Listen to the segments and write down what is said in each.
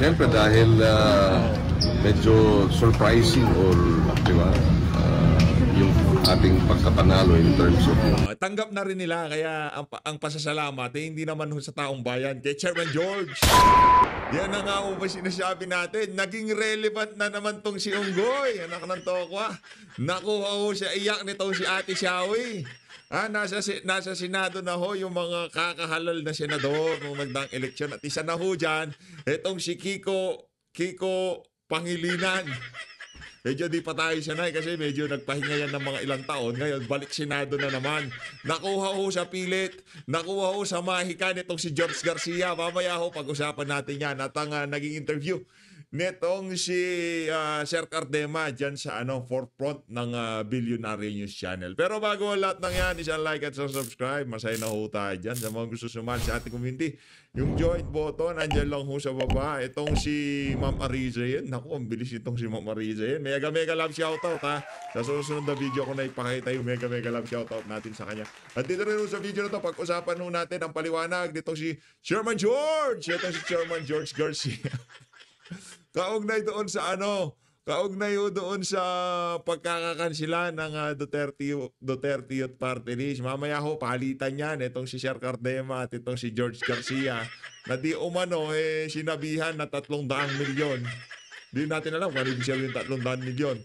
Siyempre dahil medyo surprising or di ba, yung ating pagkapanalo in terms of tanggap na rin nila kaya ang pasasalamat hindi naman sa taong bayan kay Chairman George. Yan na nga ba sinasabi natin. Naging relevant na naman tong si Unggoy, anak ng Tokwa. Nakuha ho siya iyak nitong si Ate Shawi. Nasa Senado na ho yung mga kakahalal na senador nung nagdaang eleksyon. At isa na ho dyan, itong si Kiko Pangilinan. Medyo di pa tayo sanay kasi medyo nagpahinga yan ng mga ilang taon. Ngayon, balik Senado na naman. Nakuha ho sa pilit. Nakuha ho sa mahikan itong si George Garcia. Mamaya ho, pag-usapan natin yan. At ang naging interview nitong si Sir Cardema dyan sa forefront ng Billionaire News Channel. Pero bago lahat ng yan, isang like at subscribe. Masaya na ho tayo dyan sa mga gusto sumali sa ating community. Yung join button, andyan lang ho sa baba. Itong si Ma'am Ariza yan. Naku, ang bilis itong si Ma'am Ariza yan. Mega love shoutout ha. Sa susunod na video ko na ipakita yung mega love shoutout natin sa kanya. At dito rin sa video na to, pag-usapan ho natin ang paliwanag dito si Chairman George. Ito si Chairman George Garcia. Kaugnay doon sa pagkakakansila ng Duterte Youth Party List. Mamaya ho, palitan yan. Itong si Sir Cardema at itong si George Garcia na di umano sinabihan na 300 milyon. Di natin alam kung ano ibig sabihin 300 milyon.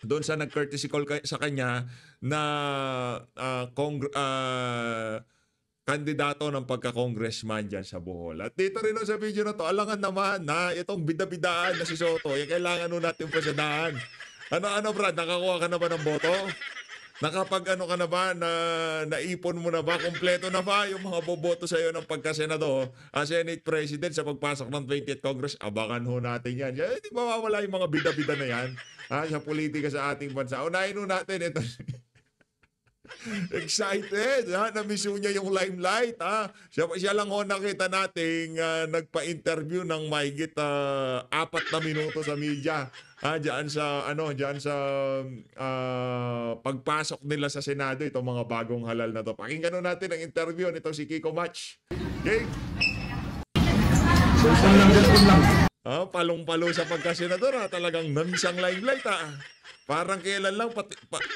Doon sa nag-courtesy call sa kanya na kandidato ng pagka-congressman dyan sa Bohol. At dito rin sa video na to, alangan naman na itong bida-bidaan na si Soto, yung kailangan nun natin pasadaan. Ano Brad, nakakuha ka na ba ng boto? Nakapag ka na ba, naipon mo na ba, kompleto na ba yung mga boboto sa iyo ng pagka-senador, Senate President sa pagpasok ng 20th Congress? Abangan ho natin yan. Hindi mawawala yung mga bida-bida na yan sa politika sa ating bansa. Unahin ho natin ito. Excited na-miss niya yung limelight siya lang ho nakita nating nagpa-interview ng mahigit 4 na minuto sa media diyan sa pagpasok nila sa Senado itong mga bagong halal na to. Pakinggan natin ang interview nito si Kiko Match. Okay? Palong-palo sa pagka-senador talagang na-miss ang limelight Parang kailan lang,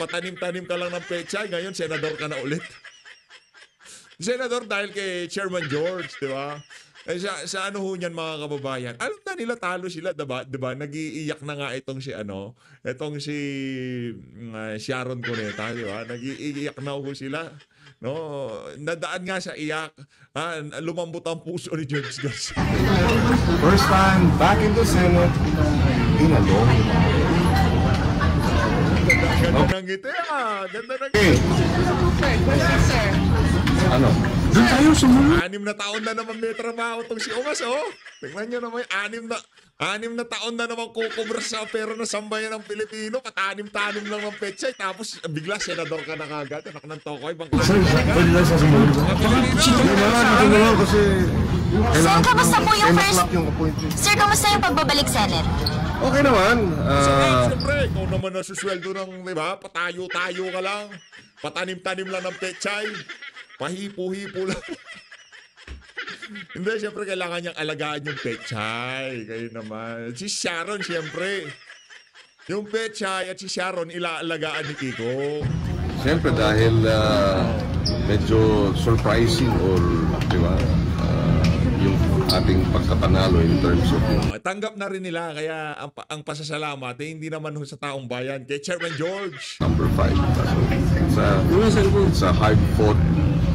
patanim-tanim ka lang ng pechay, ngayon senador ka na ulit. Senador dahil kay Chairman George, di ba? Sa ho niyan mga kababayan, alam na nila talo sila, diba? Nag-iiyak na nga itong si Sharon Cuneta, di ba? Nag-iiyak na ho sila. No, nadaan nga sa iyak. Lumambot ang puso ni George Garcia. First time back in the Senate in a long time. Ganda ng ngiti Ganda ng ngiti. Doon tayo sumunod. 6 na taon na naman may trabaho itong si Umas, Tingnan nyo naman, 6 na taon na naman kukubra sa pera na sambayan ng Pilipino. Patanim-tanim lang ng pechay. Tapos bigla senador ka na kagad. Anak ng Tokoy. Pwede lang sa sumunod. Kasi Sir, kamusta po yung first? Sir, kamusta yung pagbabalik Senate? okay naman. Siyempre, ikaw naman nasusweldo ng, di ba? Patayo-tayo ka lang. Patanim-tanim lang ng pechay. Pahipo-hipo lang. Hindi, siyempre kailangan niyang alagaan yung pechay. Kayo naman. Si Sharon, siyempre. Yung pechay at si Sharon, ilaalagaan ni Kiko. Siyempre dahil medyo surprising or di ba, yung ating pagkapanalo in terms of tanggap na rin nila kaya ang pasasalamat hindi naman sa taong bayan kay Chairman George. number 5. It's a hard-fought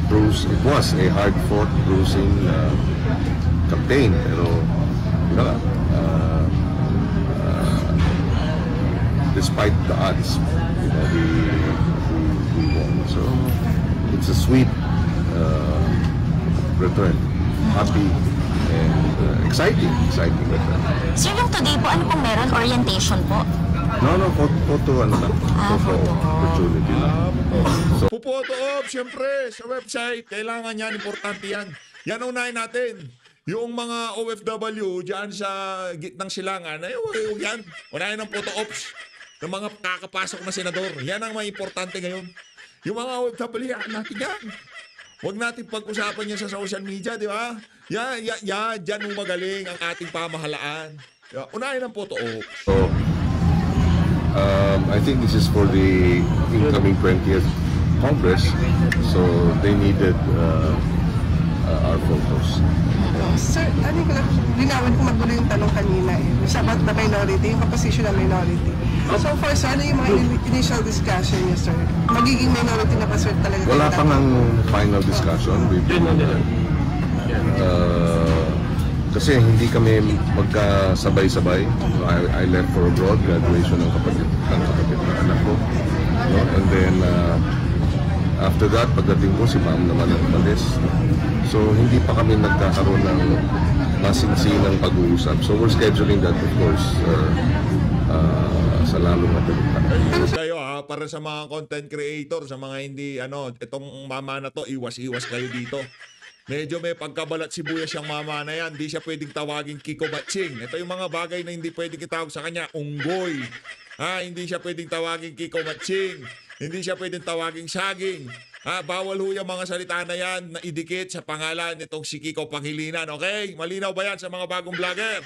bruise. It was a hard-fought bruising campaign. Pero despite the odds, we won. So it's a sweet return. Happy and exciting return. Sir, yung today po, ano pong meron? Orientation po? No, photo opportunity lang. So, photo op, siyempre, sa website, kailangan yan, importante yan. Yan unahin natin. Yung mga OFW dyan sa gitnang silangan, huwag yan. Unahin ang photo ops ng mga kakapasok na senador. Yan ang mga importante ngayon. Yung mga OFW, natin yan. Huwag natin pag-usapan yan sa social media, di ba? Diyan mo magaling ang ating pamahalaan. Unahin ang photo op. So, I think this is for the incoming 20th Congress, so they needed our photos. Sir, ano ko lang, linawin ko magulo yung tanong kanina eh. It's about the minority, yung composition ng minority. So far, sir, ano yung mga initial discussion niyo, sir? Magiging minority na ba, sir, talaga? Wala pang ang final discussion. Kasi hindi kami magkasabay-sabay. I left for abroad, graduation ng kapatid ng anak ko. No? And then, after that, pagdating ko, si ma'am naman ang umalis. So, hindi pa kami nagkakaroon ng masinsinang pag-uusap. So, we're scheduling that, of course, sa lalong matulitan. Kayo para sa mga content creator, sa mga hindi, itong mama na to, iwas-iwas kayo dito. Medyo may pagkabalat sibuyas yung mama na yan. Hindi siya pwedeng tawagin Kiko Matching. Ito yung mga bagay na hindi pwedeng itawag sa kanya. Unggoy. Hindi siya pwedeng tawagin Kiko Matching. Hindi siya pwedeng tawagin saging. Bawal ho yung mga salita na yan na idikit sa pangalan nitong si Kiko Pangilinan. Okay? Malinaw ba yan sa mga bagong vlogger?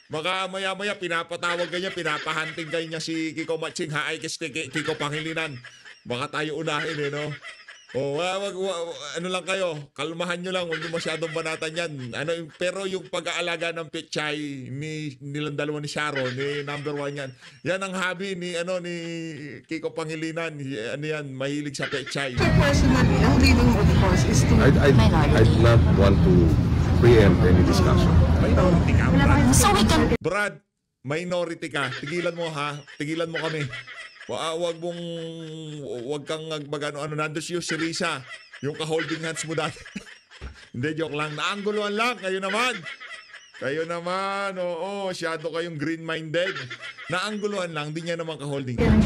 Baka maya-maya pinapatawag ganyan, pinapahanting ganyan si Kiko Matching. Ay, Kiko Pangilinan. Baka tayo unahin no? Ano lang kayo, kalmahan nyo lang, huwag nyo masyadong banatan yan. Pero yung pag-aalaga ng pechay nilang dalawa ni Sharon, number 1 yan. Yan ang hobby ni Kiko Pangilinan. Mahilig sa pechay. Personally, ang leading of course is to... I'd not want to preempt any discussion. Minority ka, Brad. So we can... Brad, minority ka. Tigilan mo Tigilan mo kami. Wag kang magano nandos yung si Risa, yung ka-holding hands mo dati. Hindi, joke lang. Naangguluhan lang. Kayo naman, oo, masyado kayong green-minded. Naangguluhan lang, di niya naman ka-holding hands.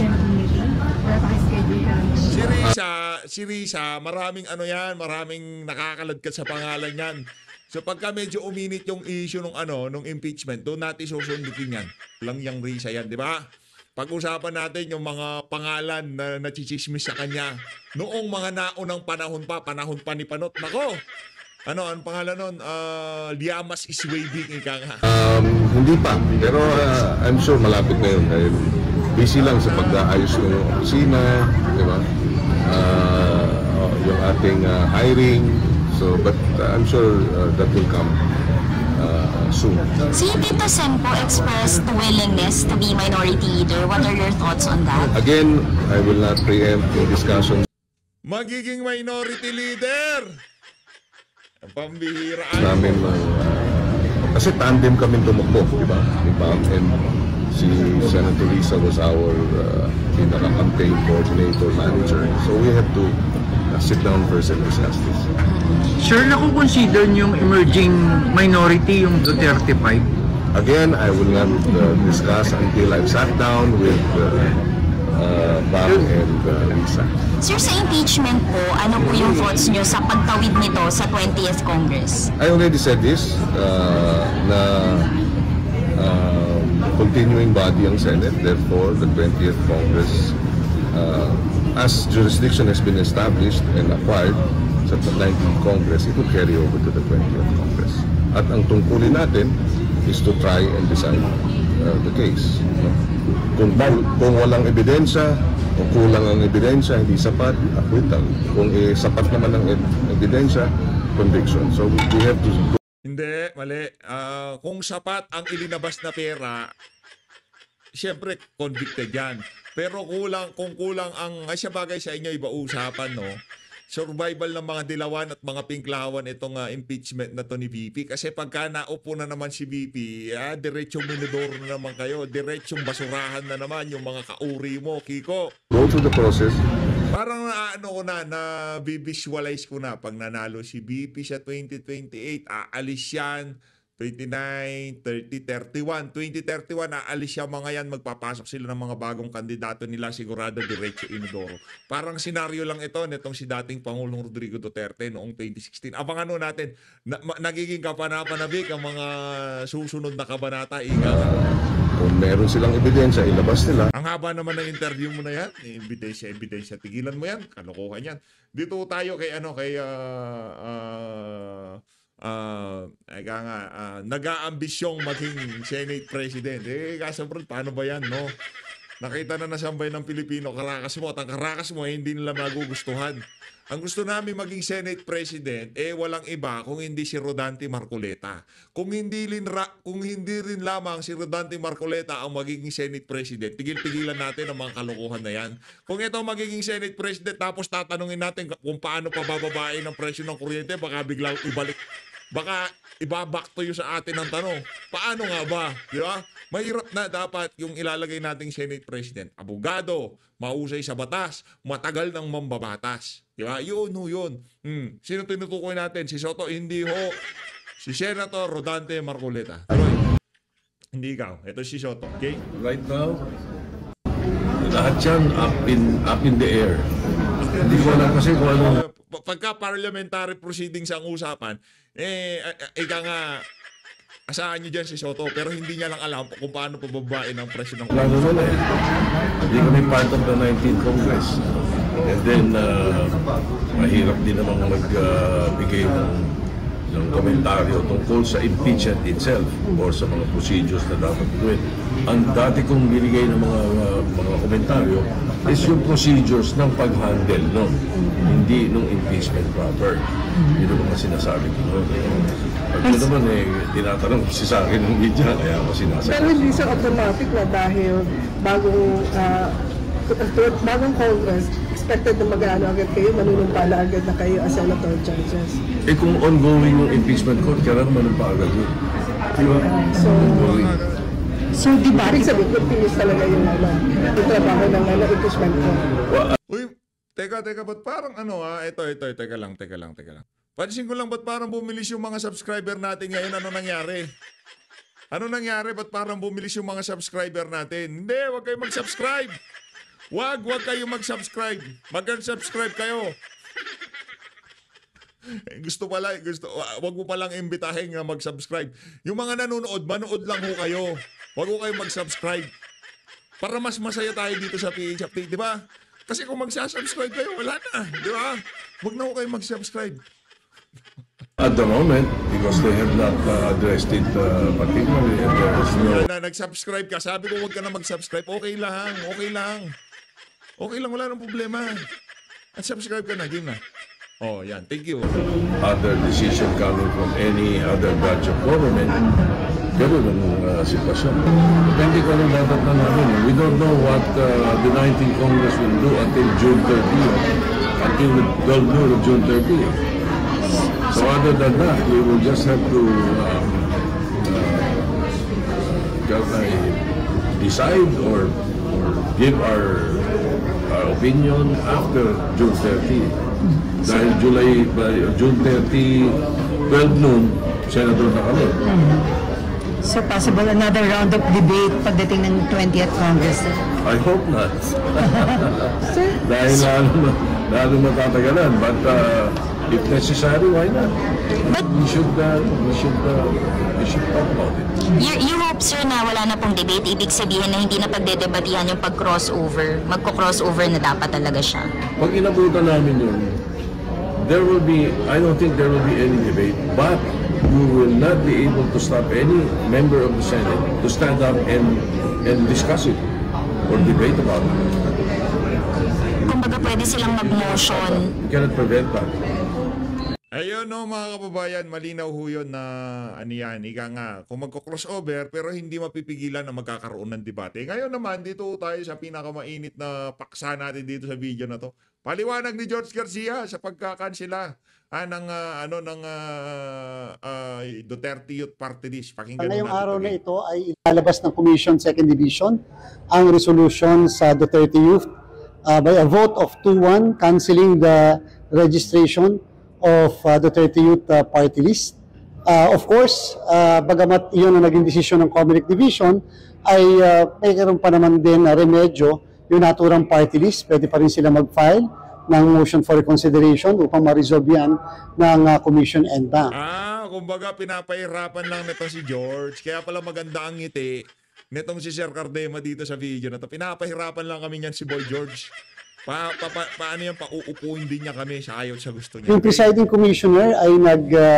Si Risa, maraming maraming nakakaladkad sa pangalan yan. So pagka medyo uminit yung issue nung impeachment, doon natin susundutin yan. Lang yung Risa yan, di ba? Pag-usapan natin yung mga pangalan na nachichismis sa kanya. Noong mga naunang panahon pa ni Panot. Nako! Ang pangalan nun? Liamas is waving, ika nga. Hindi pa. Pero I'm sure malapit na yun. Dahil busy lang sa pag-aayos ng opisina. Di ba? Yung ating hiring. So, but I'm sure that will come soon. Si Tito Sen po expressed willingness to be minority leader. What are your thoughts on that? Again, I will not preempt the discussion. Magiging minority leader! Ang pambihiraan. Namin kasi tandem kami tumakbo, di ba? Ni Pam and si Senator Risa was our pinaka-campaign coordinator manager. So we have to sit down first and discuss this. Sure, nakukonsider yung emerging minority yung Duterte 5? Again, I will not discuss until I've sat down with Pam and Risa. Sir, sa impeachment po, ano po yung thoughts nyo sa pagtawid nito sa 20th Congress? I already said this, na continuing body ang Senate, therefore the 20th Congress, as jurisdiction has been established and acquired sa 19th Congress, it will carry over to the 20th Congress. At ang tungkulin natin is to try and decide the case. Kung walang ebidensya o kulang ang ebidensya, hindi sapat, acquittal. Kung sapat naman ang ebidensya, conviction. So we have to... Hindi, mali. Kung sapat ang ilinabas na pera, siyempre convicted yan. Pero kung kulang ang, siya bagay sa inyo, iba usapan, no? Survival ng mga dilawan at mga pinklawan itong impeachment na to ni VP. Kasi pagka naupo na naman si VP, diretsong minidor na naman kayo. Diretsong basurahan na naman yung mga kauri mo, Kiko. Go through the process. Parang na-visualize ko na pag nanalo si VP sa 2028, aalis yan, 29, 30, 31. 2031, aalis siya mga yan. Magpapasok sila ng mga bagong kandidato nila. Sigurado diretso inodoro. Parang senaryo lang ito nitong si dating Pangulong Rodrigo Duterte noong 2016. Abangan natin, nagiging kapanapanabik ang mga susunod na kabanata. Kung meron silang ebidensya, ilabas nila. Ang haba naman ng interview mo na yan. Ebidensya. Tigilan mo yan. Kalokohan yan. Dito tayo kay nag-aambisyong maging Senate President. Kaso bro, paano ba yan, no? Nakita na nasambay ng Pilipino, karakas mo, at ang karakas mo, hindi nila magugustuhan. Ang gusto namin maging Senate President, walang iba kung hindi si Rodante Marcoleta. Kung hindi rin lamang si Rodante Marcoleta ang magiging Senate President, tigil-tigilan natin ang mga kalokohan na yan. Kung ito magiging Senate President, tapos tatanungin natin kung paano pa bababain ang presyo ng kuryente, baka biglang ibalik. Baka iba-back to you sa atin ang tanong. Paano nga ba? Di ba? Mahirap na dapat yung ilalagay nating Senate President. Abogado, mahusay sa batas, matagal ng mambabatas. Di ba? Yun. Sino tinutukoy natin? Si Soto? Hindi ho. Si Senator Rodante Marcoleta. Roy, hindi ikaw. Ito si Soto. Okay? Right now, lahat yan up in the air. Hindi ko alam kasi kung ano. Pagka parliamentary proceedings ang usapan, ika nga, asahan nyo dyan si Soto, pero hindi niya lang alam kung paano pababain ang presyo ng Lalo na hindi kami part of the 19th Congress. And then, mahirap din namang magbigay ng komentaryo tungkol sa impeachment itself or sa mga procedures na dapat gawin. Ang dati kong binigay ng mga komentaryo is yung procedures ng pag-handle nun, hindi nung impeachment proper. Yun ang mga sinasabi ko nun. Pag naman tinatanong si sa akin ng media, kaya ako sinasabi. Pero hindi sa automatic na dahil bagong Congress, expected na mag-ano agad kayo, manunumpala agad na kayo as senator judges. Kung ongoing yung impeachment court, kailangan manumpa agad yun. So, di ba? Ibig sabihin, continuous talaga yung trabaho ng impeachment court. Uy, teka, ba't parang ito, teka lang. Pansin ko lang, ba't parang bumilis yung mga subscriber natin ngayon? Ano nangyari? Ba't parang bumilis yung mga subscriber natin? Hindi, wag kayo mag-subscribe. Wag kayo mag-subscribe. Mag-subscribe kayo. Wag mo palang imbitahin nga mag-subscribe. Yung mga nanonood, manood lang ho kayo. Wag ho kayo mag-subscribe. Para mas masaya tayo dito sa PH Update, di ba? Kasi kung magsasubscribe kayo, wala na. Di ba? Wag na ho kayo mag-subscribe. At the moment, because they have not addressed it particularly, and there is no... Nag-subscribe ka. Sabi ko, wag ka na mag-subscribe. Okay lang, wala nang problema. At subscribe ka na, game na. Oh, yan. Thank you. Other decision coming from any other branch of government, gano'n ang sitwasyon. Depende ko anong dapat na namin. We don't know what the 19th Congress will do until June 30th. Until the 12 of June 30th. So other than that, we will just have to decide or give our opinion after June 30. Dahil June 30, 12 noon, Senator na kami. So possible another round of debate pagdating ng 20th Congress? I hope not. Dahil lalo matatagalan. But if necessary, why not? We should talk about it. You hope, sir, na wala na pong debate. Ibig sabihin na hindi na pagdedebatihan yung pag-crossover. Magko-crossover na dapat talaga siya. Pag inabutan namin yun, I don't think there will be any debate, but you will not be able to stop any member of the Senate to stand up and discuss it or debate about it. Kumbaga pwede silang mag-motion. You cannot prevent that. Ayun mga kababayan, malinaw ho yun na yan, ika nga, kung magko-crossover pero hindi mapipigilan na magkakaroon ng debate. Ngayon naman, dito tayo sa pinakamainit na paksa natin dito sa video na to. Paliwanag ni George Garcia sa pagkakansela ng Duterte Youth Party List. Pakinggan Ngayong natin araw na ito ay ilalabas ng Commission 2nd Division ang resolution sa Duterte Youth by a vote of 2-1 canceling the registration of Duterte Youth Party List. Of course, bagamat iyon ang naging desisyon ng Comelec Division, ay mayroon pa naman din na remedyo yung naturang party list. Pwede pa rin sila mag-file ng motion for reconsideration upang ma-resolve yan ng Commission ENTA. Kumbaga pinapahirapan lang nito si George. Kaya pala maganda ang ngiti nitong si Sir Cardema dito sa video na to. Pinapahirapan lang kami niyan si Boy George. Paano yan? Pauupuin din niya kami sa ayaw sa gusto niya. Yung presiding commissioner ay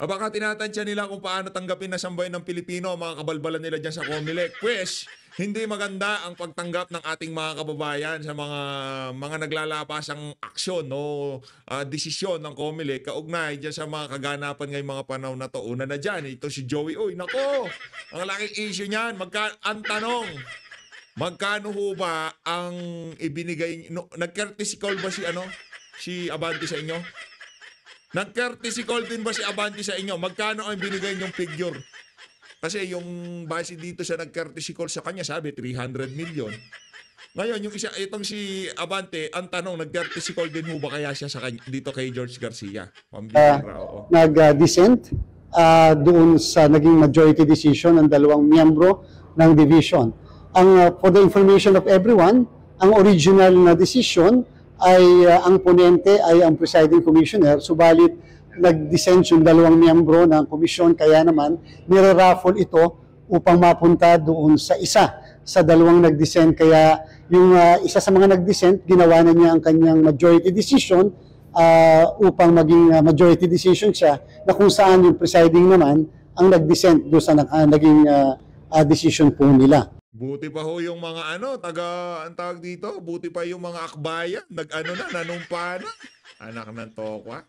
baka tinatansya nila kung paano tanggapin na sambayan ng Pilipino ang mga kabalbalan nila dyan sa Comelec. Pues, hindi maganda ang pagtanggap ng ating mga kababayan sa mga naglalapasang aksyon o desisyon ng Comelec kaugnay dyan sa mga kaganapan ngayong mga panahon na to. Una na dyan, ito si Joey. Uy, nako! Ang laking issue niyan. Ang tanong, magkano ho ba ang ibinigay nag-courtesy call ba si Abante sa inyo? Nag-courtesy call din ba si Abante sa inyo? Magkano ang binigay niyong figure? Kasi yung base dito sa nag-courtesy call sa kanya, sabi 300 million. Ngayon, itong si Abante, ang tanong, nag-courtesy call din ho ba kaya siya sa kanya, dito kay George Garcia? Nag-dissent doon sa naging majority decision ng dalawang miyembro ng division. For the information of everyone, ang original na decision ay ang ponente ay ang presiding commissioner, subalit nag-dissent yung dalawang miyembro ng komisyon, kaya naman nire-raffle ito upang mapunta doon sa isa sa dalawang nag-dissent. Kaya yung isa sa mga nag-dissent, ginawa na niya ang kanyang majority decision upang maging majority decision siya, na kung saan yung presiding naman ang nag-dissent doon sa naging decision po nila. Buti pa ho yung mga ang tawag dito, buti pa yung mga akbayan, nanumpa na. Anak ng tokwa.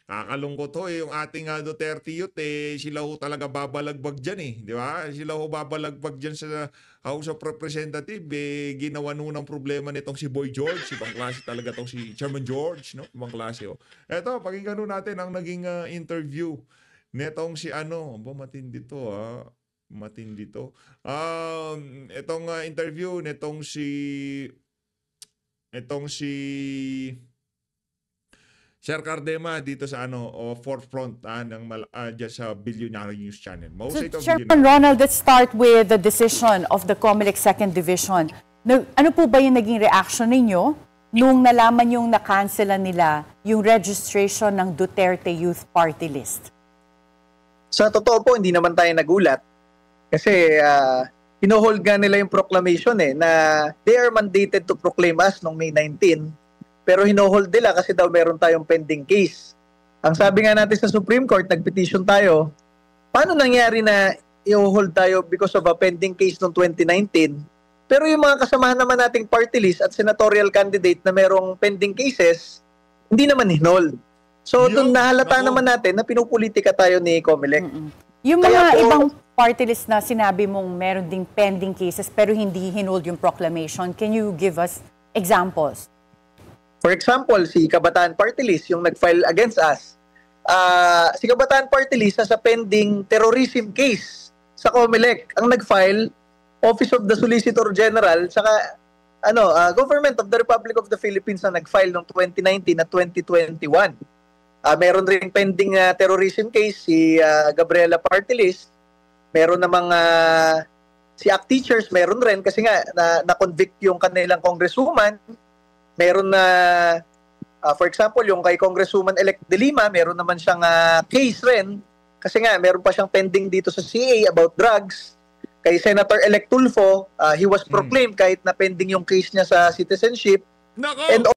Kakalungkot ho yung ating Duterte youth, sila ho talaga babalagbag dyan di ba? Sila ho babalagbag dyan sa House of Representative, ginawa ng problema nitong si Boy George, ibang klase talaga tong si Chairman George, no? Ibang klase ho. Eto, pakinggan natin ang naging interview nitong si matindi to matindi to. Itong interview nitong si Sir Cardema dito sa forefront ng dyan sa Billionaire News Channel. Chairman Ronald, let's start with the decision of the Comelec 2nd Division. Ano po ba yung naging reaction ninyo nung nalaman yung na-cancelan nila yung registration ng Duterte Youth Party List? Sa totoo po, hindi naman tayo nagulat. Kasi hinohold nga nila yung proclamation na they are mandated to proclaim us noong May 19. Pero hinohold nila kasi daw meron tayong pending case. Ang sabi nga natin sa Supreme Court, nagpetition tayo, paano nangyari na i-hold tayo because of a pending case noong 2019? Pero yung mga kasamahan naman nating party list at senatorial candidate na merong pending cases, hindi naman hinold. So doon nahalata naman natin na pinupolitika tayo ni Comelec. Yung mga ibang party list na sinabi mong meron ding pending cases pero hindi hinold yung proclamation, can you give us examples? For example, si Kabataan Party List, yung nag-file against us. Si Kabataan Party List sa pending terrorism case sa Comelec. Ang nag-file, Office of the Solicitor General, saka Government of the Republic of the Philippines na nag-file noong 2019 at 2021. Meron ring pending terrorism case si Gabriela Party List. Meron namang si ACT Teachers, meron rin kasi nga na-convict yung kanilang congresswoman. Meron na, for example, yung kay Congresswoman-elect De Lima, meron naman siyang case rin. Kasi nga, meron pa siyang pending dito sa CA about drugs. Kay Senator-elect Tulfo, he was proclaimed kahit na pending yung case niya sa citizenship. Nako!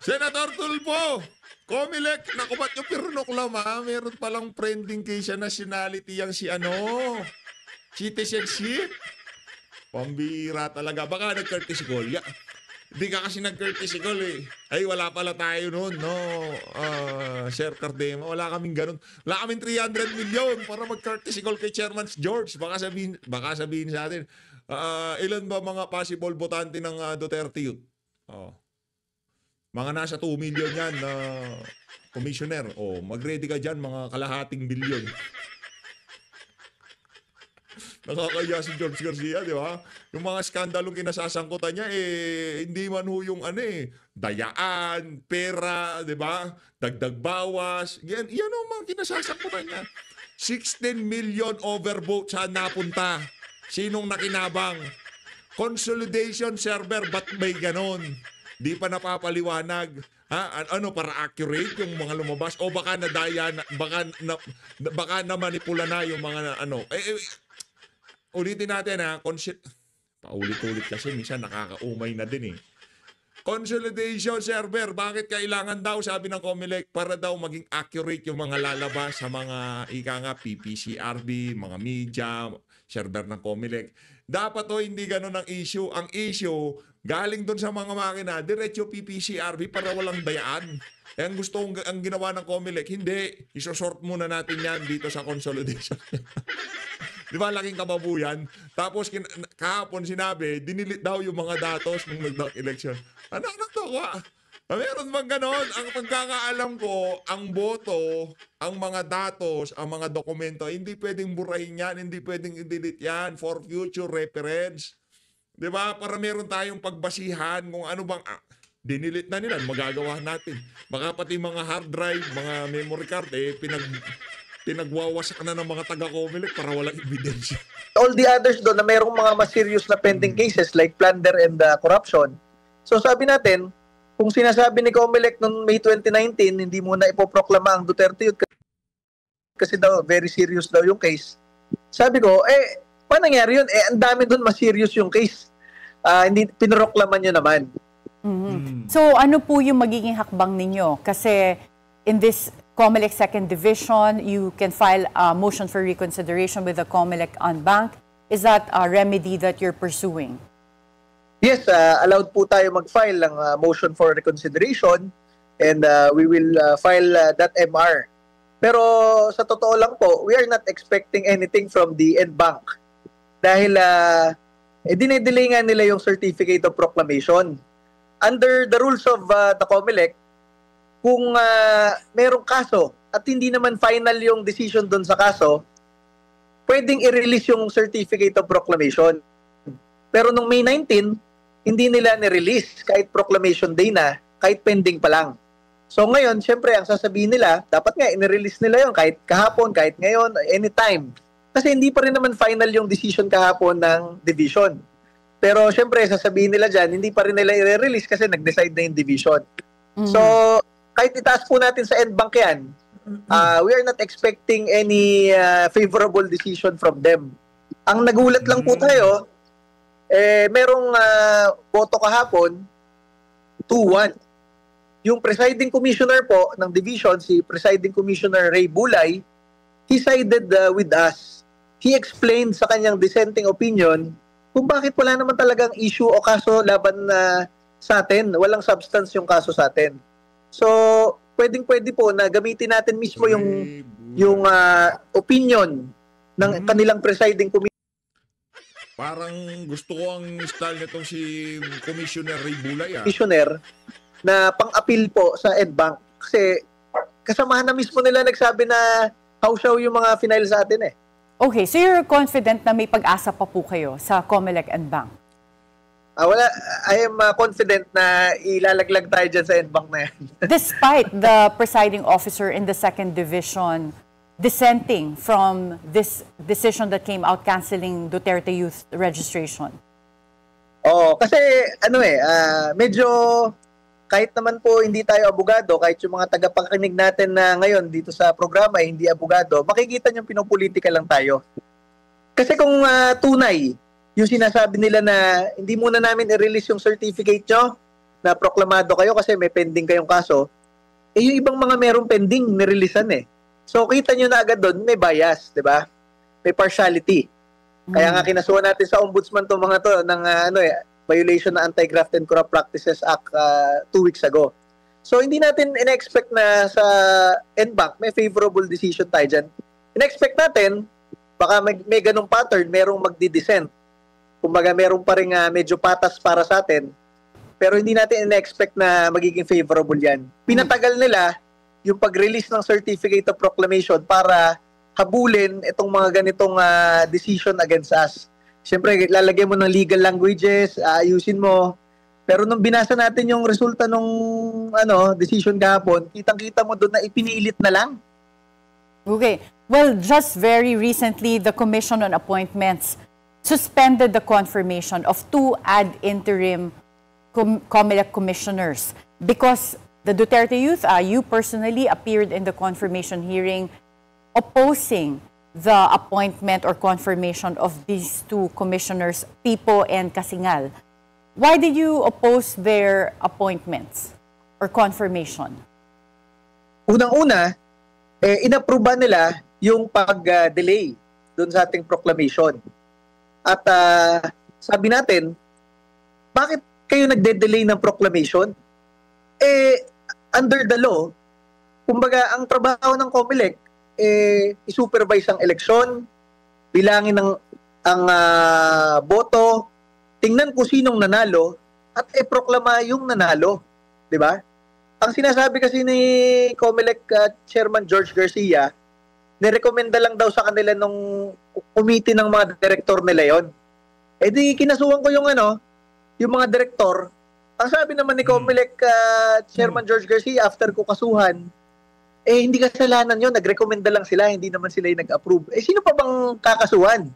Senator Tulfo! Comelec, naku, ba't yung pirnoklam meron palang pending case sa nationality yung citizenship. Pambira talaga. Baka nag-courtesy call. Hindi ka kasi nag-courtesy call Ay, wala pala tayo noon, no? Sir Cardema, wala kaming ganun. Wala kaming 300 million para mag-courtesy call kay Chairman George. Baka sabihin sa atin, ilan ba mga possible botante ng Duterte Youth? Mga nasa 2 million yan na commissioner. Mag-ready ka dyan, mga kalahating bilyon. Nakakaya si George Garcia, di ba? Yung mga skandalong kinasasangkutan niya, hindi man ho yung dayaan, pera, di ba? Dagdag bawas. Yan ang mga kinasasangkutan niya. 16 million overvote saan napunta? Sinong nakinabang? Consolidation server, ba't may ganon? Di pa napapaliwanag. Para accurate yung mga lumabas? O baka nadaya, baka na manipula na yung mga ulitin natin paulit-ulit kasi minsan nakakaumay na din eh. Consolidation server, bakit kailangan daw, sabi ng COMELEC, para daw maging accurate yung mga lalabas sa mga PPCRB, mga media, server ng COMELEC. Dapat hindi ganun ang issue. Ang issue, galing doon sa mga makina, diretso PPCRB para walang dayaan. Ang ginawa ng COMELEC, hindi. Isosort muna natin yan dito sa consolidation. Di ba, laking kababuyan? Tapos kahapon sinabi, dinilit daw yung mga datos nung nag-election. Ano to? Meron bang ganon? Ang pagkakaalam ko, ang boto, ang mga datos, ang mga dokumento, hindi pwedeng burahin yan, hindi pwedeng i-delete yan for future reference. Di ba? Para meron tayong pagbasihan kung ano bang dinilit na nila, magagawa natin. Baka pati mga hard drive, mga memory card, pinagwawasak na ng mga taga-COMELEC para walang ebidensya. All the others doon na mayroong mga mas serious na pending cases like plunder and corruption. So sabi natin, kung sinasabi ni COMELEC noong May 2019, hindi muna ipoproklama ang Duterte Youth kasi daw very serious daw yung case. Sabi ko, paano nangyari yun? Ang dami doon mas serious yung case. Hindi pinroklaman nyo naman. Mm-hmm. So ano po yung magiging hakbang ninyo? Kasi in this COMELEC Second Division, you can file a motion for reconsideration with the COMELEC en banc. Is that a remedy that you're pursuing? Yes, allowed po tayo mag-file ng motion for reconsideration and we will file that MR. Pero sa totoo lang po, we are not expecting anything from the en banc dahil dinedelay nga nila yung certificate of proclamation. Under the rules of the COMELEC, kung merong kaso at hindi naman final yung decision doon sa kaso, pwedeng i-release yung certificate of proclamation. Pero nung May 19, hindi nila ni-release kahit proclamation day na, kahit pending pa lang. So ngayon, syempre, ang sasabihin nila, dapat nga i-release nila yun kahit kahapon, kahit ngayon, anytime. Kasi hindi pa rin naman final yung decision kahapon ng division. Pero syempre, sasabihin nila dyan, hindi pa rin nila i-release kasi nag-decide na yung division. Mm-hmm. So, kahit itaas po natin sa en banc yan, we are not expecting any favorable decision from them. Ang nagulat lang po tayo, merong boto kahapon, 2-1. Yung presiding commissioner po ng division, si presiding commissioner Ray Bulay, he sided with us. He explained sa kanyang dissenting opinion kung bakit wala naman talagang issue o kaso laban sa atin. Walang substance yung kaso sa atin. So, pwedeng-pwede po na gamitin natin mismo yung opinion ng kanilang presiding commissioner. Parang gusto ko ang style nitong si Commissioner Ray Bulay. Commissioner na pang-appeal po sa en banc. Kasi kasamahan na mismo nila nagsabi na hawsyaw yung mga final sa atin . Okay, so you're confident na may pag-asa pa po kayo sa COMELEC en banc? Wala, I am confident na ilalaglag tayo dyan sa en banc na yan. Despite the presiding officer in the Second Division dissenting from this decision that came out canceling Duterte Youth registration? Kasi medyo kahit naman po hindi tayo abogado, kahit yung mga tagapakinig natin na ngayon dito sa programa hindi abogado, makikita nyo pinopolitika lang tayo. Kasi kung tunay yung sinasabi nila na hindi muna namin i-release yung certificate nyo na proklamado kayo kasi may pending kayong kaso, yung ibang mga merong pending nireleasean . So kita nyo na agad doon, may bias, di ba? May partiality. Kaya nga kinasuhan natin sa ombudsman itong mga to ng violation ng Anti-Graft and Corrupt Practices Act 2 weeks ago. So hindi natin in-expect na sa en banc may favorable decision tayo dyan. In-expect natin, baka may ganong pattern, merong magdi-dissent. Kumbaga meron pa rin medyo patas para sa atin, pero hindi natin in-expect na magiging favorable yan. Pinatagal nila yung pag-release ng Certificate of Proclamation para habulin itong mga ganitong decision against us. Siyempre, lalagyan mo ng legal languages, ayusin mo. Pero nung binasa natin yung resulta nung decision kahapon, kitang-kita mo doon na ipinilit na lang. Okay. Well, just very recently, the Commission on Appointments suspended the confirmation of 2 ad interim COMELEC commissioners because the Duterte Youth, you personally appeared in the confirmation hearing opposing the appointment or confirmation of these 2 commissioners, Pipo and Kasingal. Why did you oppose their appointments or confirmation? Unang-una, inapprove nila yung pag-delay doon sa ating proclamation. At sabi natin, bakit kayo nagde-delay ng proclamation? Under the law, kumbaga ang trabaho ng COMELEC, i-supervise ang eleksyon, bilangin ang boto, tingnan kung sinong nanalo, at proklama yung nanalo. Di ba? Ang sinasabi kasi ni COMELEC Chairman George Garcia, nirekomenda lang daw sa kanila nung committee ng mga direktor nila yon. Di kinasuhan ko yung mga direktor. Ang sabi naman ni COMELEC Chairman George Garcia, after ko kasuhan, hindi kasalanan yun, nagrekomenda lang sila, hindi naman sila yung nag-approve. Sino pa bang kakasuhan?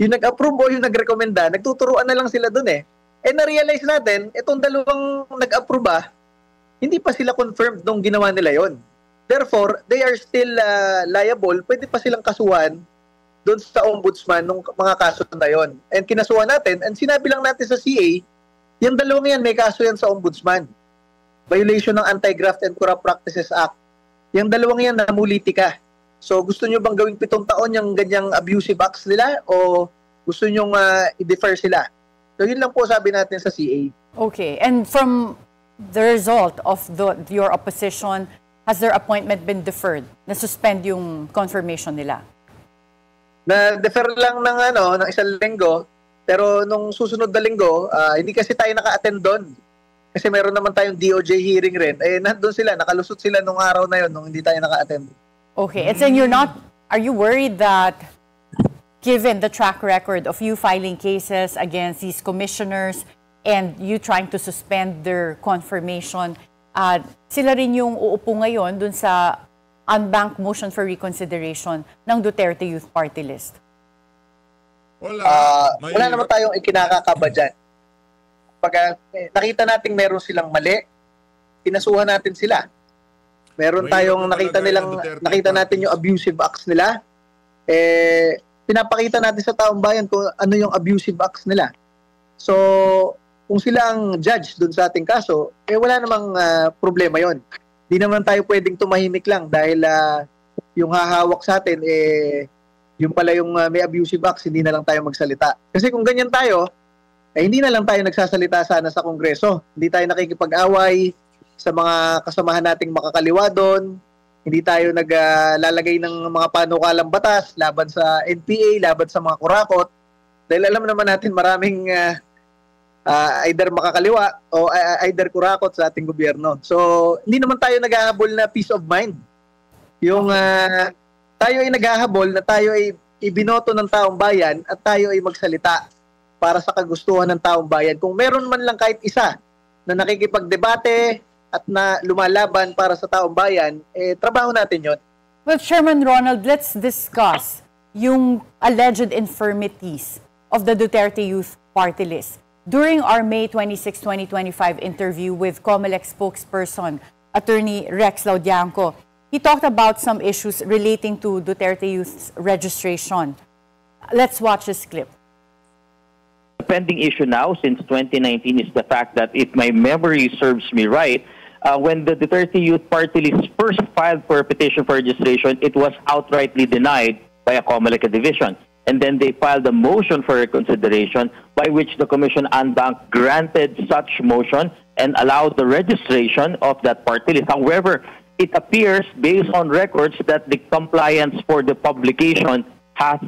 Yung nag-approve o yung nagrekomenda, nagtuturuan na lang sila dun na-realize natin, itong dalawang nag-approve hindi pa sila confirmed nung ginawa nila yon. Therefore, they are still liable, pwede pa silang kasuhan doon sa ombudsman nung mga kaso na yon. And kinasuhan natin, and sinabi lang natin sa CA, yung dalawang yan, may kaso yan sa ombudsman. Violation ng Anti-Graft and Corrupt Practices Act. Yung dalawang yan, namuliti ka. So, gusto nyo bang gawing 7 taon yung ganyang abusive acts nila o gusto nyo i-defer sila? So, yun lang po sabi natin sa CA. Okay. And from the result of your opposition, has their appointment been deferred? Na-suspend yung confirmation nila? Na-defer lang ng isang linggo, pero nung susunod na linggo, hindi kasi tayo naka-attend doon. Kasi meron naman tayong DOJ hearing rin. Nandun sila, nakalusot sila nung araw na yun, nung hindi tayo naka-attend. Okay. And then are you worried that given the track record of you filing cases against these commissioners and you trying to suspend their confirmation, sila rin yung uupo ngayon dun sa unbanked motion for reconsideration ng Duterte Youth Party List? Wala naman tayong ikinakakaba dyan. Pag nakita natin meron silang mali, pinasuhan natin sila. Meron tayong nakita natin yung abusive acts nila. Pinapakita natin sa taong bayan kung ano yung abusive acts nila. So, kung sila ang judge dun sa ating kaso, wala namang problema yon. Di naman tayo pwedeng tumahimik lang dahil yung hahawak sa atin, yung pala yung may abusive acts, hindi na lang tayo magsalita. Kasi kung ganyan tayo, hindi na lang tayo nagsasalita sana sa Kongreso. Hindi tayo nakikipag-away sa mga kasamahan nating makakaliwa doon. Hindi tayo naglalagay ng mga panukalang batas laban sa NPA, laban sa mga kurakot. Dahil alam naman natin maraming either makakaliwa o either kurakot sa ating gobyerno. So, hindi naman tayo naghahabol na peace of mind. Yung tayo ay naghahabol na tayo ay ibinoto ng taong bayan at tayo ay magsalita para sa kagustuhan ng taong bayan. Kung meron man lang kahit isa na nakikipagdebate at na lumalaban para sa taong bayan, trabaho natin yon. Well, Chairman Ronald, let's discuss yung alleged infirmities of the Duterte Youth Party List. During our May 26, 2025 interview with COMELEC spokesperson, Attorney Rex Laudianco, he talked about some issues relating to Duterte Youth's registration. Let's watch this clip. The pending issue now since 2019 is the fact that, if my memory serves me right, when the Duterte Youth Party List first filed for a petition for registration, it was outrightly denied by a COMELEC division. And then they filed a motion for reconsideration by which the Commission unbanked granted such motion and allowed the registration of that party list. However, it appears, based on records, that the compliance for the publication has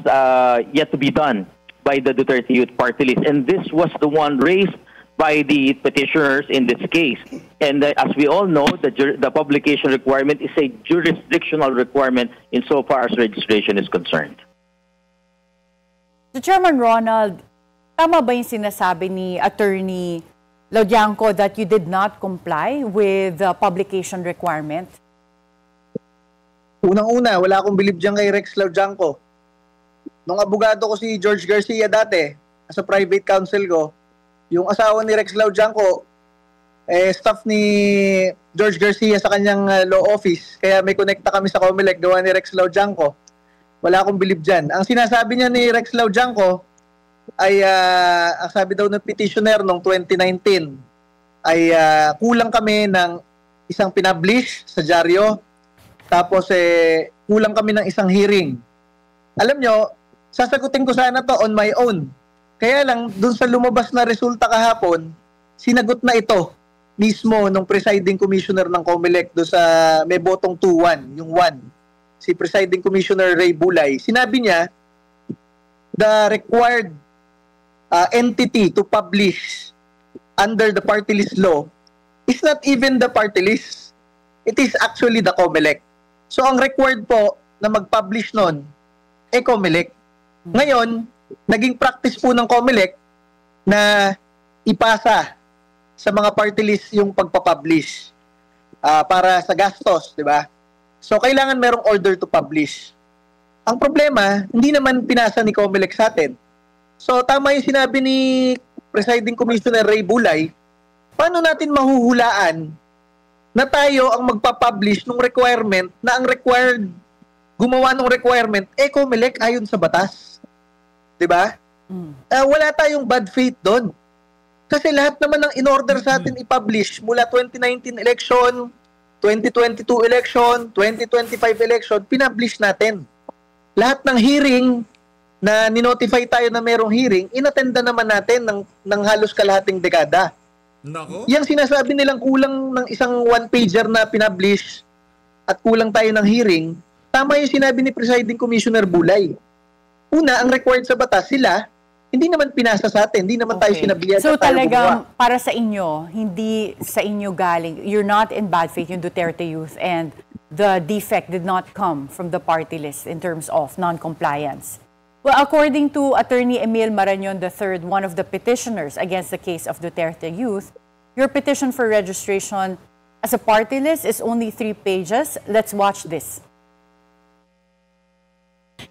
yet to be done by the Duterte Youth Party List. And this was the one raised by the petitioners in this case. And as we all know, the publication requirement is a jurisdictional requirement insofar as registration is concerned. So, Chairman Ronald, tama ba yung sinasabi ni Attorney Laudianco that you did not comply with the publication requirement? Unang-una, wala akong bilib dyan kay Rex Laudianco. Nung abogado ko si George Garcia dati, as a private counsel ko, yung asawa ni Rex Laudianco, staff ni George Garcia sa kanyang law office, kaya may connecta kami sa COMELEC, gawa ni Rex Laudianco. Wala akong bilib dyan. Ang sinasabi niya ni Rex Laudianco ay, ang sabi daw ng petitioner noong 2019, ay kulang kami ng isang pinablish sa dyaryo, tapos kulang kami ng isang hearing. Alam nyo, sasagutin ko sana to on my own. Kaya lang, dun sa lumabas na resulta kahapon, sinagot na ito mismo ng presiding commissioner ng COMELEC do sa may botong 2-1, yung 1. Si presiding commissioner Ray Bulay. Sinabi niya, the required entity to publish under the party list law is not even the party list. It is actually the COMELEC. So, ang required po na mag-publish nun, COMELEC. Ngayon, naging practice po ng COMELEC na ipasa sa mga party list yung pagpapublish para sa gastos, di ba? So, kailangan merong order to publish. Ang problema, hindi naman pinasa ni COMELEC sa atin. So, tama yung sinabi ni Presiding Commissioner Ray Bulay, paano natin mahuhulaan na tayo ang magpapublish ng requirement na ang required, gumawa ng requirement, COMELEC ayon sa batas. Diba? Wala tayong bad faith doon. Kasi lahat naman ng in-order sa atin i-publish mula 2019 election, 2022 election, 2025 election, pinablish natin. Lahat ng hearing na ninotify tayo na merong hearing, inattenda naman natin ng halos kalahating dekada. Nako. Yang sinasabi nilang kulang ng isang one-pager na pinablish at kulang tayo ng hearing, tama yung sinabi ni Presiding Commissioner Bulay. Una, ang required sa batas sila, hindi naman pinasa sa atin, hindi naman tayo sinabihan So na tayo talagang gumawa. para sa inyo, hindi sa inyo galing, you're not in bad faith yung Duterte Youth and the defect did not come from the party list in terms of non-compliance. Well, according to Attorney Emil Marañon III, one of the petitioners against the case of Duterte Youth, your petition for registration as a party list is only 3 pages. Let's watch this.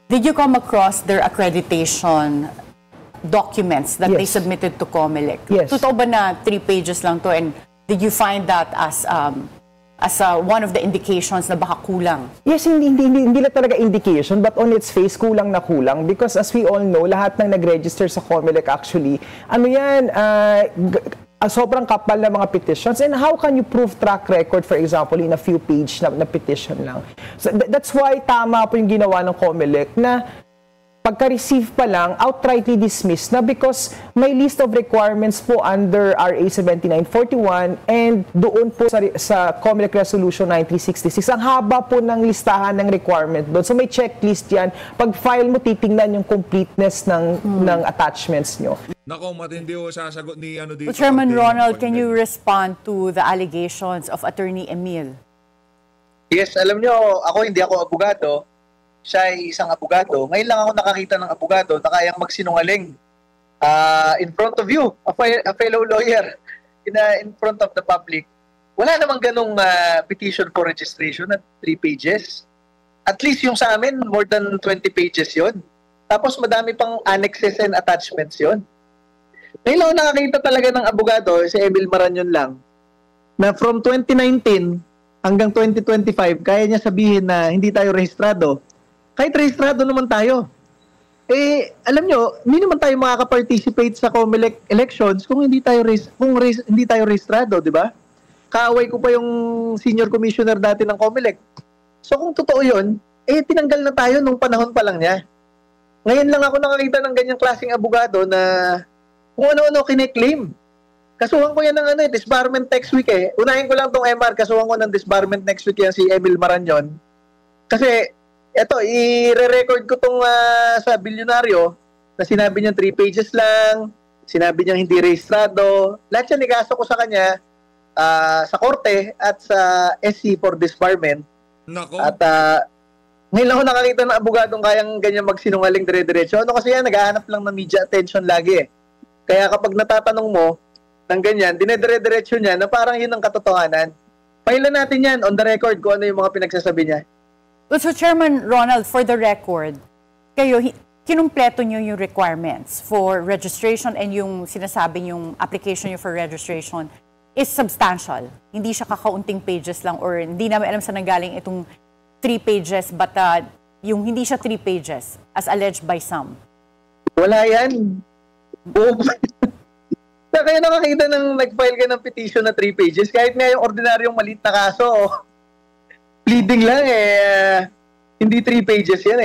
Did you come across their accreditation documents that they submitted to COMELEC? Yes. Totoo ba na 3 pages lang to, and did you find that as one of the indications na baka kulang? Yes, hindi na talaga indication, but on its face, kulang na kulang. Because as we all know, lahat ng nag-register sa COMELEC actually, sobrang kapal na mga petitions. And how can you prove track record, for example, in a few page na petition lang? So that's why tama po yung ginawa ng COMELEC na pagka-receive pa lang, outrightly dismissed na because may list of requirements po under RA 7941 and doon po sa COMELEC Resolution 9366. Ang haba po ng listahan ng requirement doon. So may checklist yan. Pag file mo, titingnan yung completeness ng attachments nyo. Nako, matindi o sasagot ni ano dito. Well, Chairman Ronald, can you respond to the allegations of Attorney Emil? Yes, alam nyo, hindi ako abogado. Siya ay isang abogado. Ngayon lang ako nakakita ng abogado na kayang magsinungaling in front of you, a fellow lawyer, in front of the public. Wala namang ganong petition for registration at 3 pages. At least yung sa amin, more than 20 pages yon. Tapos madami pang annexes and attachments yon. Ngayon lang ako nakakita talaga ng abogado, si Emil Marañon lang, na from 2019 hanggang 2025, kaya niya sabihin na hindi tayo rehistrado. Kahit rehistrado naman tayo. Alam nyo, hindi naman tayo makaka-participate sa COMELEC elections kung hindi tayo rehistrado, di ba? Kaaway ko pa yung senior commissioner dati ng COMELEC. So kung totoo yun, tinanggal na tayo nung panahon pa lang niya. Ngayon lang ako nakakita ng ganyang klaseng abogado na kung ano-ano kine-claim. Kasuhan ko yan ng disbarment next week Unahin ko lang tong MR, kasuhan ko ng disbarment next week yan si Emil Marañon. Kasi eto, i-re-record ko tong sa bilyonaryo na sinabi niya 3 pages lang, Sinabi niyang hindi rehistrado. Lahat yan ikaso ko sa kanya sa korte at sa SC for disbarment. Nako. At ngayon lang ako nakakita ng abogadong kayang ganyan magsinungaling dire-diretso. Ano kasi yan, naghahanap lang ng media attention lagi. Kaya kapag natatanong mo ng ganyan, dinedire-diretso niya na parang yun ang katotohanan. Pailan natin yan on the record kung ano yung mga pinagsasabi niya. Well, so Chairman Ronald, for the record, kayo, kinumpleto nyo yung requirements for registration and yung sinasabi yung application nyo for registration is substantial. Hindi siya kakaunting pages lang or hindi namin alam saan nanggaling itong 3 pages but yung hindi siya 3 pages as alleged by some. Wala yan. Kaya nakakita ng nag-file ka ng petition na 3 pages kahit nga yung ordinaryong maliit na kaso pleading lang hindi 3 pages yan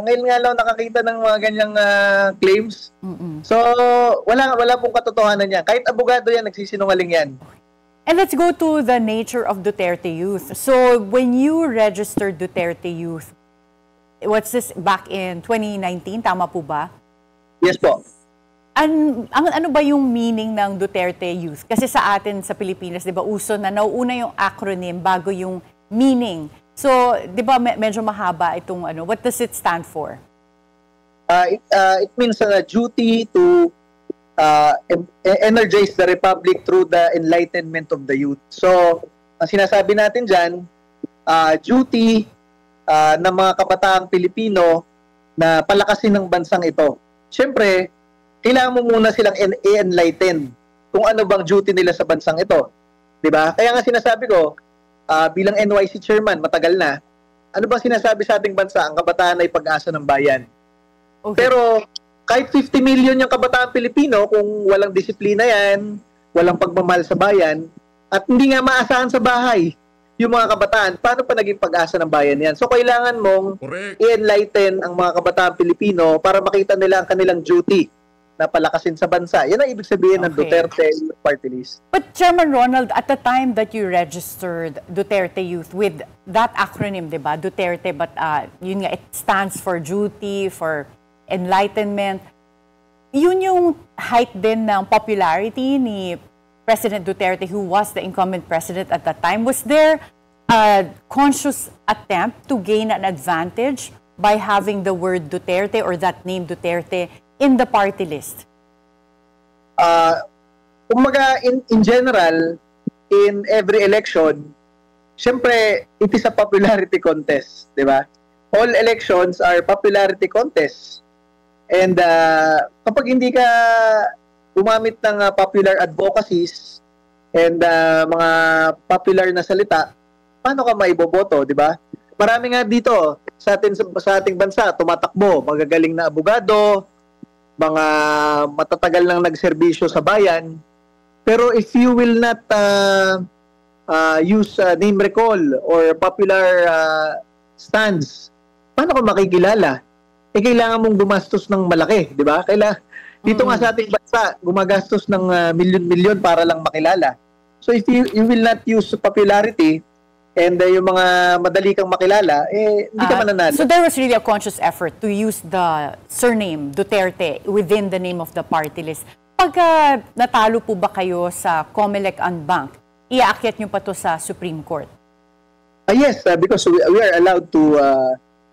ngayon nga lang nakakita ng mga ganyang claims. So wala pong katotohanan yan. Kahit abogado yan, nagsisinungaling yan. And let's go to the nature of Duterte Youth. So when you registered Duterte Youth, what's this, back in 2019, tama po ba? Yes po. Ano ba yung meaning ng Duterte Youth? Kasi sa atin sa Pilipinas, 'di ba, uso na nauuna yung acronym bago yung meaning. So, 'di ba medyo mahaba itong ano, what does it stand for? It means a duty to energize the republic through the enlightenment of the youth. So, ang sinasabi natin diyan, duty ng mga kabataang Pilipino na palakasin ng bansang ito. Siyempre, kailangan mo muna silang i-enlighten kung ano bang duty nila sa bansang ito. 'Di ba? Kaya nga sinasabi ko, bilang NYC chairman, matagal na, ano bang sinasabi sa ating bansa? Ang kabataan ay pag-asa ng bayan. Okay. Pero kahit 50 million yung kabataan Pilipino, kung walang disiplina yan, walang pagmamahal sa bayan, at hindi nga maasahan sa bahay yung mga kabataan, paano pa naging pag-asa ng bayan yan? So kailangan mong i-enlighten ang mga kabataan Pilipino para makita nila ang kanilang duty na palakasin sa bansa. Yan ang ibig sabihin ng Duterte Party List. But Chairman Ronald, at the time that you registered Duterte Youth with that acronym, di ba? Duterte, but yun nga, it stands for duty, for enlightenment. Yun yung height din ng popularity ni President Duterte, who was the incumbent president at that time. Was there a conscious attempt to gain an advantage by having the word Duterte or that name Duterte in the party list? Kumbaga, in general, in every election, syempre, it is a popularity contest, di ba? All elections are popularity contests. And kapag hindi ka gumamit ng popular advocacies and mga popular na salita, paano ka maiboboto, di ba? Marami nga dito sa ating bansa, tumatakbo, magagaling na abogado, mga matatagal nang nagserbisyo sa bayan. Pero if you will not use name recall or popular stands, paano ka makikilala? Kailangan mong gumastos ng malaki, di ba? Dito nga sa ating bansa, gumagastos ng milyon-milyon para lang makilala. So if you will not use popularity and yung mga madali kang makilala, hindi ka mananalo. So there was really a conscious effort to use the surname Duterte within the name of the party list. Pagka natalo po ba kayo sa COMELEC Unbanked, iaakyat nyo pa to sa Supreme Court? Yes, because we are allowed to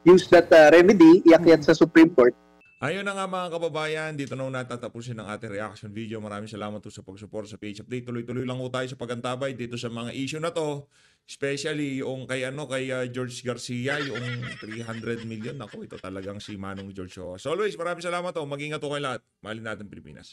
use that remedy, iakyat sa Supreme Court. Ayun na nga mga kababayan, dito na natatapusin ang ating reaction video. Maraming salamat po sa pag-support sa PH Update. Tuloy-tuloy lang po tayo sa pagantabay dito sa mga issue na to. Especially yung kay George Garcia, yung 300 million. Ako, ito talagang si Manong George. So always, maraming salamat. Mag-ingat po kayo lahat. Mahalin natin Pilipinas.